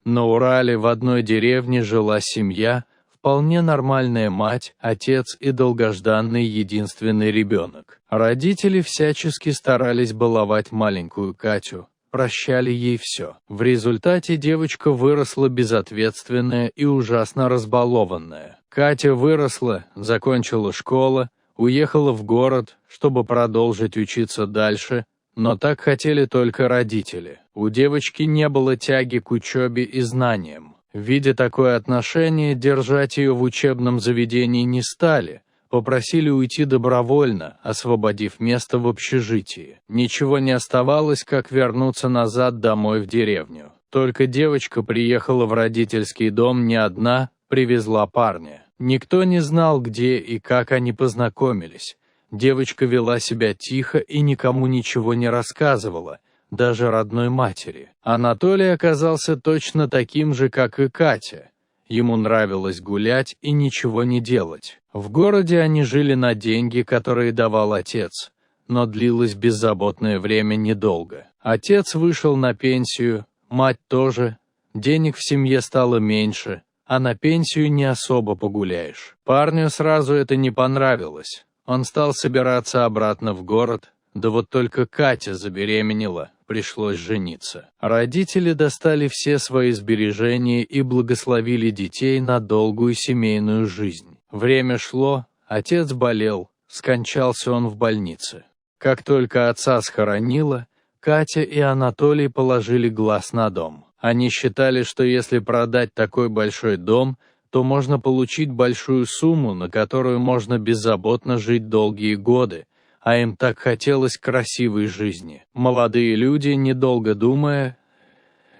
На Урале в одной деревне жила семья, вполне нормальная мать, отец и долгожданный единственный ребенок. Родители всячески старались баловать маленькую Катю, прощали ей все. В результате девочка выросла безответственная и ужасно разбалованная. Катя выросла, закончила школу, уехала в город, чтобы продолжить учиться дальше, но так хотели только родители. У девочки не было тяги к учебе и знаниям. Видя такое отношение, держать ее в учебном заведении не стали, попросили уйти добровольно, освободив место в общежитии. Ничего не оставалось, как вернуться назад домой в деревню. Только девочка приехала в родительский дом не одна, привезла парня. Никто не знал, где и как они познакомились. Девочка вела себя тихо и никому ничего не рассказывала, даже родной матери. Анатолий оказался точно таким же, как и Катя. Ему нравилось гулять и ничего не делать. В городе они жили на деньги, которые давал отец, но длилось беззаботное время недолго. Отец вышел на пенсию, мать тоже, денег в семье стало меньше, а на пенсию не особо погуляешь. Парню сразу это не понравилось. Он стал собираться обратно в город, да вот только Катя забеременела, пришлось жениться. Родители достали все свои сбережения и благословили детей на долгую семейную жизнь. Время шло, отец болел, скончался он в больнице. Как только отца схоронило, Катя и Анатолий положили глаз на дом. Они считали, что если продать такой большой дом, то можно получить большую сумму, на которую можно беззаботно жить долгие годы, а им так хотелось красивой жизни. Молодые люди, недолго думая,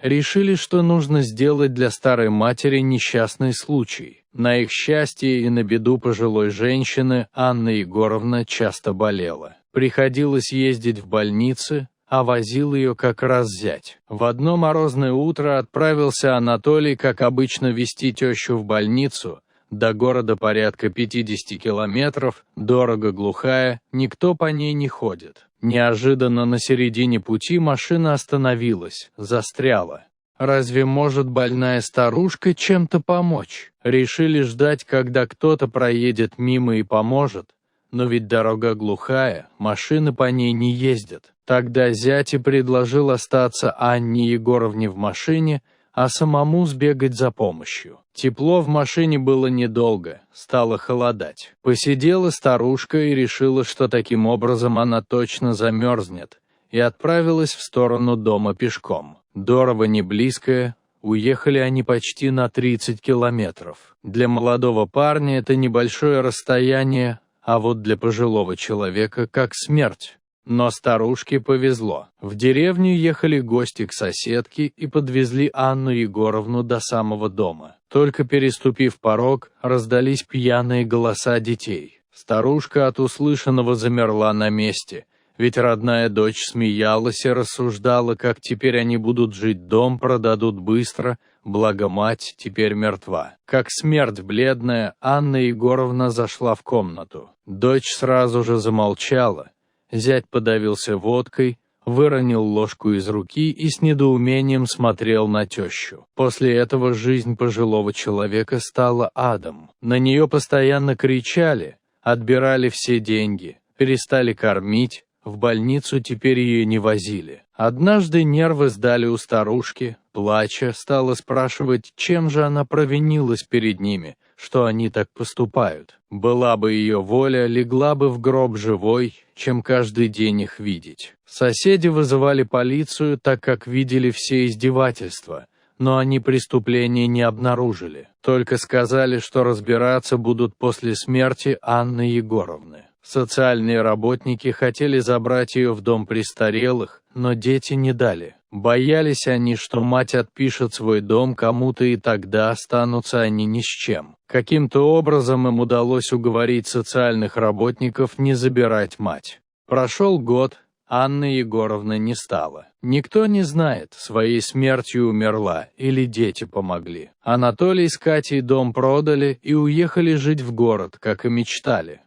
решили, что нужно сделать для старой матери несчастный случай. На их счастье и на беду пожилой женщины Анна Егоровна часто болела. Приходилось ездить в больницы, а возил ее как раз зять. В одно морозное утро отправился Анатолий, как обычно, везти тещу в больницу. До города порядка 50 километров, дорога глухая, никто по ней не ходит. Неожиданно на середине пути машина остановилась, застряла. Разве может больная старушка чем-то помочь? Решили ждать, когда кто-то проедет мимо и поможет. Но ведь дорога глухая, машины по ней не ездят. Тогда зять и предложил остаться Анне Егоровне в машине, а самому сбегать за помощью. Тепло в машине было недолго, стало холодать. Посидела старушка и решила, что таким образом она точно замерзнет, и отправилась в сторону дома пешком. Дорога не близкая, уехали они почти на 30 километров. Для молодого парня это небольшое расстояние, а вот для пожилого человека как смерть. Но старушке повезло. В деревню ехали гости к соседке и подвезли Анну Егоровну до самого дома. Только переступив порог, раздались пьяные голоса детей. Старушка от услышанного замерла на месте, ведь родная дочь смеялась и рассуждала, как теперь они будут жить, дом продадут быстро, благо мать теперь мертва. Как смерть бледная, Анна Егоровна зашла в комнату. Дочь сразу же замолчала. Зять подавился водкой, выронил ложку из руки и с недоумением смотрел на тещу. После этого жизнь пожилого человека стала адом. На нее постоянно кричали, отбирали все деньги, перестали кормить, в больницу теперь ее не возили. Однажды нервы сдали у старушки, плача, стала спрашивать, чем же она провинилась перед ними, что они так поступают. Была бы ее воля, легла бы в гроб живой, чем каждый день их видеть. Соседи вызывали полицию, так как видели все издевательства, но они преступления не обнаружили. Только сказали, что разбираться будут после смерти Анны Егоровны. Социальные работники хотели забрать ее в дом престарелых, но дети не дали. Боялись они, что мать отпишет свой дом кому-то, и тогда останутся они ни с чем. Каким-то образом им удалось уговорить социальных работников не забирать мать. Прошел год, Анна Егоровна не стала. Никто не знает, своей смертью умерла или дети помогли. Анатолий с Катей дом продали и уехали жить в город, как и мечтали.